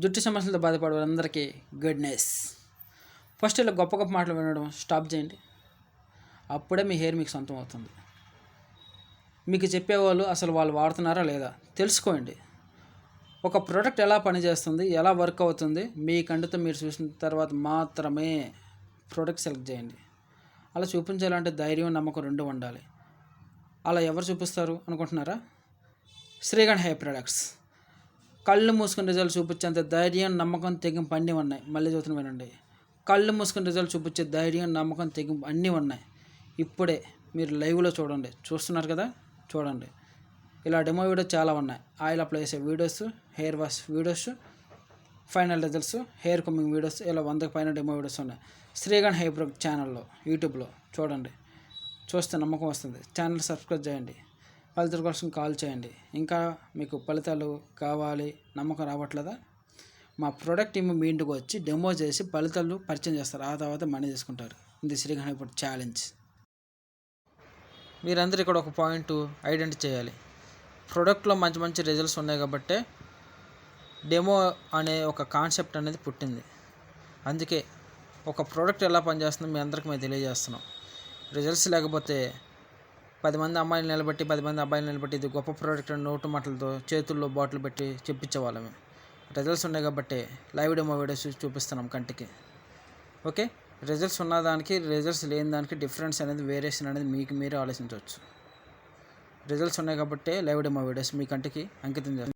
జుట్టు సమస్యలతో బాధపడే వాళ్ళందరికీ గుడ్నెస్. ఫస్ట్ ఇలా గొప్ప గొప్ప మాటలు వినడం స్టాప్ చేయండి. అప్పుడే మీ హెయిర్ మీకు సొంతం అవుతుంది. మీకు చెప్పేవాళ్ళు అసలు వాళ్ళు వాడుతున్నారా లేదా తెలుసుకోండి. ఒక ప్రోడక్ట్ ఎలా పనిచేస్తుంది, ఎలా వర్క్ అవుతుంది మీ కంటితో మీరు చూసిన తర్వాత మాత్రమే ప్రోడక్ట్ సెలెక్ట్ చేయండి. అలా చూపించాలంటే ధైర్యం, నమ్మకం రెండు ఉండాలి. అలా ఎవరు చూపిస్తారు అనుకుంటున్నారా? శ్రీగణ్ హెయిర్ ప్రొడక్ట్స్. కళ్ళు మూసుకుని రిజల్ట్ చూపించేంత ధైర్యం, నమ్మకం, తెగింపు అన్నీ ఉన్నాయి. మళ్ళీ చూస్తున్న వినండి. కళ్ళు మూసుకుని రిజల్ట్ చూపించే ధైర్యం, నమ్మకం, తెగింపు అన్నీ ఉన్నాయి. ఇప్పుడే మీరు లైవ్లో చూడండి. చూస్తున్నారు కదా, చూడండి. ఇలా డెమో వీడియోస్ చాలా ఉన్నాయి. ఆయిల్ అప్లై చేసే videos, hair wash videos, final results, hair coming videos, ఇలా 100కి పైన డెమో వీడియోస్ ఉన్నాయి. శ్రీగణ్ హెయిర్ ప్రొడక్ట్ ఛానల్లో యూట్యూబ్లో చూడండి. చూస్తే నమ్మకం వస్తుంది. ఛానల్ సబ్స్క్రైబ్ చేయండి. ఫలితాల కోసం కాల్ చేయండి. ఇంకా మీకు ఫలితాలు కావాలి, నమ్మకం రావట్లేదా? మా ప్రోడక్ట్ టీమ్ మీ ఇంటికి వచ్చి డెమో చేసి ఫలితాలు పరిచయం చేస్తారు. ఆ తర్వాత మనీ తీసుకుంటారు. ఇది శ్రీగణ్ హెయిర్ ప్రొడక్ట్ ఛాలెంజ్. మీరందరూ ఇక్కడ ఒక పాయింట్ ఐడెంటిఫై చేయాలి. ప్రోడక్ట్లో మంచి మంచి రిజల్ట్స్ ఉన్నాయి కాబట్టే డెమో అనే ఒక కాన్సెప్ట్ అనేది పుట్టింది. అందుకే ఒక ప్రోడక్ట్ ఎలా పనిచేస్తుందో మీ అందరికీ మేము తెలియజేస్తున్నాం. రిజల్ట్స్ లేకపోతే 10 మంది అమ్మాయిలు నిలబెట్టి 10 మంది అబ్బాయిలు నిలబెట్టి ఇది గొప్ప ప్రోడక్ట్ అని నోటు మాటలతో చేతుల్లో బాటిల్ పెట్టి చెప్పించేవాళ్ళమే. రిజల్ట్స్ ఉన్నాయి కాబట్టి లైవ్ డెమో వీడియోస్ చూపిస్తున్నాం కంటికి. ఓకే, రిజల్ట్స్ ఉన్నదానికి రిజల్ట్స్ లేని దానికి డిఫరెన్స్ అనేది, వేరియేషన్ అనేది మీకు మీరే ఆలోచించవచ్చు. రిజల్ట్స్ ఉన్నాయి కాబట్టి లైవ్ డెమో వీడియోస్ మీ కంటికి అంకితం చేస్తాం.